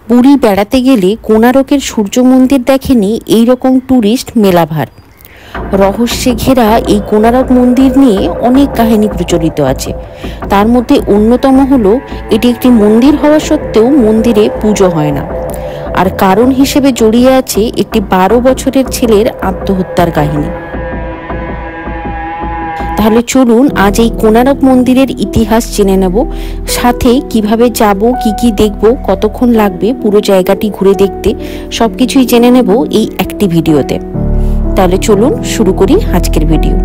পুরী বেড়াতে গেলে কোণারকের সূর্য মন্দির দেখেনি এইরকম ট্যুরিস্ট মেলাভার। রহস্যে ঘেরা এই কোণারক মন্দির নিয়ে অনেক কাহিনী প্রচলিত আছে। তার মধ্যে অন্যতম হলো এটি একটি মন্দির হওয়া সত্ত্বেও মন্দিরে পুজো হয় না, আর কারণ হিসেবে জড়িয়ে আছে একটি 12 বছরের ছেলের আত্মহত্যার কাহিনী। তাহলে চলুন আজ এই কোণারক মন্দিরের ইতিহাস জেনে নেব, সাথে কিভাবে যাব, কি দেখব, কতক্ষণ লাগবে পুরো জায়গাটি ঘুরে দেখতে, সবকিছুই জেনে নেব এই একটি ভিডিওতে। তাহলে চলুন শুরু করি আজকের ভিডিও।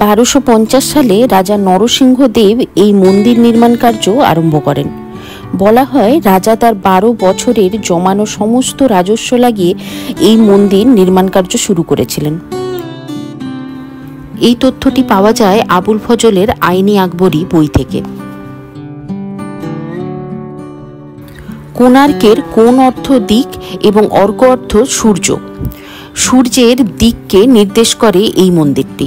1250 সালে রাজা নরসিংহদেব এই মন্দির নির্মাণ কার্য আরম্ভ করেন। বলা হয় রাজা তার 12 বছরের জমানো সমস্ত রাজস্ব লাগিয়ে এই মন্দির নির্মাণ কার্য শুরু করেছিলেন। এই তথ্যটি পাওয়া যায় আবুল ফজলের আইনি আকবরী বই থেকে। কোণার্কের কোণ অর্থ দিক এবং অর্ক অর্থ সূর্য। সূর্যের দিককে নির্দেশ করে এই মন্দিরটি,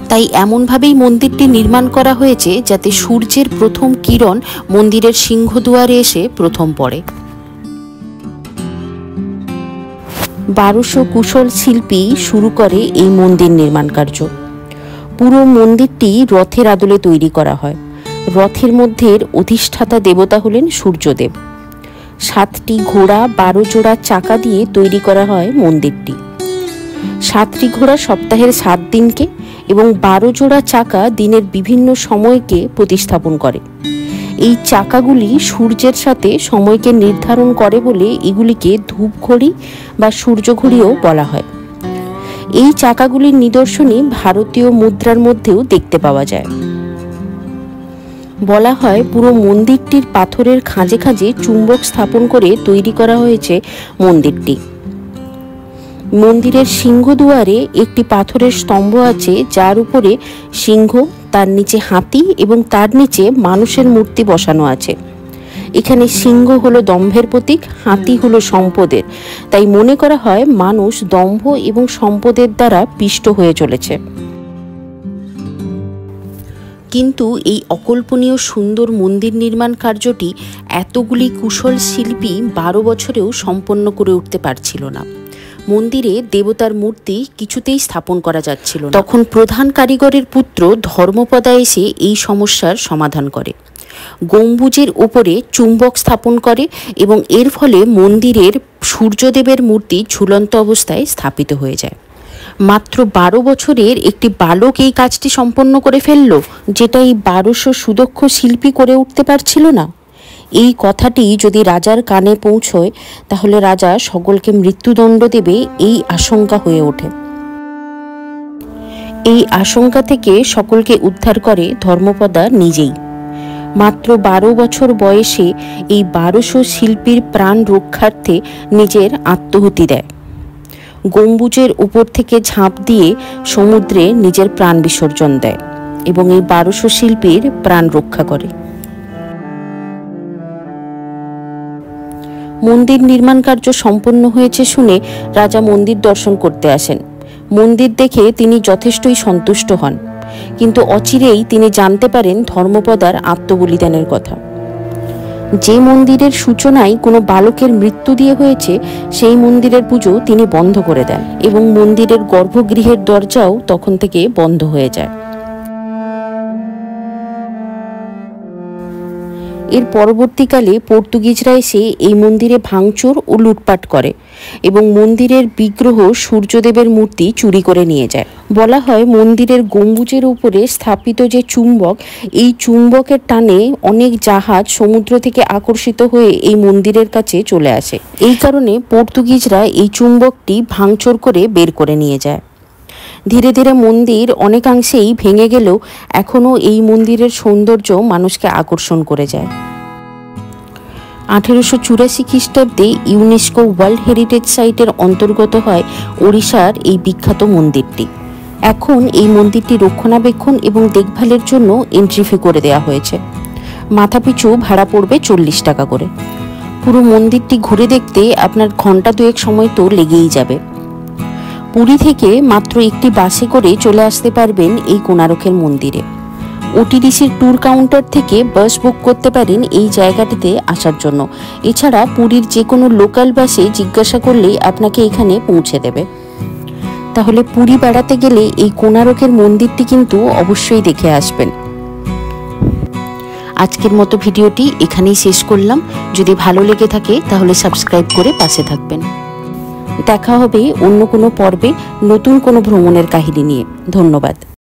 তাই এমনভাবেই মন্দিরটি নির্মাণ করা হয়েছে যাতে সূর্যের প্রথম কিরণ মন্দিরের সিংহদুয়ারে এসে প্রথম পড়ে। 1200 কুশল শিল্পী শুরু করে এই মন্দির নির্মাণ কার্য। পুরো মন্দিরটি রথের আদলে তৈরি করা হয়। রথের মধ্যে অধিষ্ঠাতা দেবতা হলেন সূর্যদেব। 7টি ঘোড়া 12 জোড়া চাকা দিয়ে তৈরি করা হয় মন্দিরটি। 7টি ঘোড়া সপ্তাহের 7 দিনকে এবং 12 জোড়া চাকা দিনের বিভিন্ন সময়কে প্রতিস্থাপন করে। এই চাকাগুলি সূর্যের সাথে সময়কে নির্ধারণ করে বলে এগুলিকে ধূপঘড়ি বা সূর্যঘড়িও বলা হয়। এই চাকাগুলির নিদর্শনই ভারতীয় মুদ্রার মধ্যেও দেখতে পাওয়া যায়। বলা হয় পুরো মন্দিরটির পাথরের খাঁজে খাঁজে চুম্বক স্থাপন করে তৈরি করা হয়েছে মন্দিরটি। মন্দিরের সিংহদুয়ারে একটি পাথরের স্তম্ভ আছে, যার উপরে সিংহ, তার নিচে হাতি এবং তার নিচে মানুষের মূর্তি বসানো আছে। এখানে সিংহ হলো দম্ভের প্রতীক, হাতি হলো সম্পদের, তাই মনে করা হয় মানুষ দম্ভ এবং সম্পদের দ্বারা পিষ্ট হয়ে চলেছে। কিন্তু এই অকল্পনীয় সুন্দর মন্দির নির্মাণ কার্যটি এতগুলি কুশল শিল্পী 12 বছরেও সম্পন্ন করে উঠতে পারছিল না। মন্দিরে দেবতার মূর্তি কিছুতেই স্থাপন করা যাচ্ছিল না। তখন প্রধান কারিগরের পুত্র ধর্মপদা এসে এই সমস্যার সমাধান করে। গম্বুজের উপরে চুম্বক স্থাপন করে এবং এর ফলে মন্দিরের সূর্যদেবের মূর্তি ঝুলন্ত অবস্থায় স্থাপিত হয়ে যায়। মাত্র 12 বছরের একটি বালক এই কাজটি সম্পন্ন করে ফেলল, যেটা এই 1200 সুদক্ষ শিল্পী করে উঠতে পারছিল না। এই কথাটি যদি রাজার কানে পৌঁছয় তাহলে রাজা সকলকে মৃত্যুদণ্ড দেবে, এই আশঙ্কা হয়ে ওঠে। এই আশঙ্কা থেকে সকলকে উদ্ধার করে ধর্মপদা নিজেই। মাত্র 12 বছর বয়সে এই 1200 শিল্পীর প্রাণ রক্ষার্থে নিজের আত্মাহুতি দেয়। গম্বুজের উপর থেকে ঝাঁপ দিয়ে সমুদ্রে নিজের প্রাণ বিসর্জন দেয় এবং এই 1200 শিল্পীর প্রাণ রক্ষা করে। মন্দির নির্মাণ কার্য সম্পন্ন হয়েছে শুনে রাজা মন্দির দর্শন করতে আসেন। মন্দির দেখে তিনি যথেষ্টই সন্তুষ্ট হন, কিন্তু অচিরেই তিনি জানতে পারেন ধর্মপদার আত্মবলিদানের কথা। যে মন্দিরের সূচনায় কোনো বালকের মৃত্যু দিয়ে হয়েছে সেই মন্দিরের পুজো তিনি বন্ধ করে দেন এবং মন্দিরের গর্ভগৃহের দরজাও তখন থেকে বন্ধ হয়ে যায়। এর পরবর্তীকালে পর্তুগিজরা এসে এই মন্দিরে ভাঙচুর ও লুটপাট করে এবং মন্দিরের বিগ্রহ সূর্যদেবের মূর্তি চুরি করে নিয়ে যায়। বলা হয় মন্দিরের গম্বুজের উপরে স্থাপিত যে চুম্বক, এই চুম্বকের টানে অনেক জাহাজ সমুদ্র থেকে আকর্ষিত হয়ে এই মন্দিরের কাছে চলে আসে। এই কারণে পর্তুগিজরা এই চুম্বকটি ভাঙচুর করে বের করে নিয়ে যায়। ধীরে ধীরে মন্দির অনেকাংশেই ভেঙে গেলেও এখনও এই মন্দিরের সৌন্দর্য মানুষকে আকর্ষণ করে যায়। 1884 খ্রিস্টাব্দে ইউনেস্কো ওয়ার্ল্ড হেরিটেজ সাইটের অন্তর্গত হয় ওড়িশার এই বিখ্যাত মন্দিরটি। এখন এই মন্দিরটি রক্ষণাবেক্ষণ এবং দেখভালের জন্য এন্ট্রি ফি করে দেওয়া হয়েছে। মাথাপিছু ভাড়া পড়বে 40 টাকা করে। পুরো মন্দিরটি ঘুরে দেখতে আপনার ঘন্টা 2 সময় তো লেগেই যাবে। পুরী থেকে মাত্র একটি বাসে করে চলে আসতে পারবেন এই কোণারকের মন্দিরে। ওটিডিসির ট্যুর কাউন্টার থেকে বাস বুক করতে পারেন এই জায়গাটিতে আসার জন্য। এছাড়া পুরীর যে কোনো লোকাল বাসে জিজ্ঞাসা করলেই আপনাকে এখানে পৌঁছে দেবে। তাহলে পুরী বেড়াতে গেলে এই কোণারকের মন্দিরটি কিন্তু অবশ্যই দেখে আসবেন। আজকের মতো ভিডিওটি এখানেই শেষ করলাম। যদি ভালো লেগে থাকে তাহলে সাবস্ক্রাইব করে পাশে থাকবেন। দেখা হবে অন্য কোনো পর্বে নতুন কোনো ভ্রমণের কাহিনী নিয়ে। ধন্যবাদ।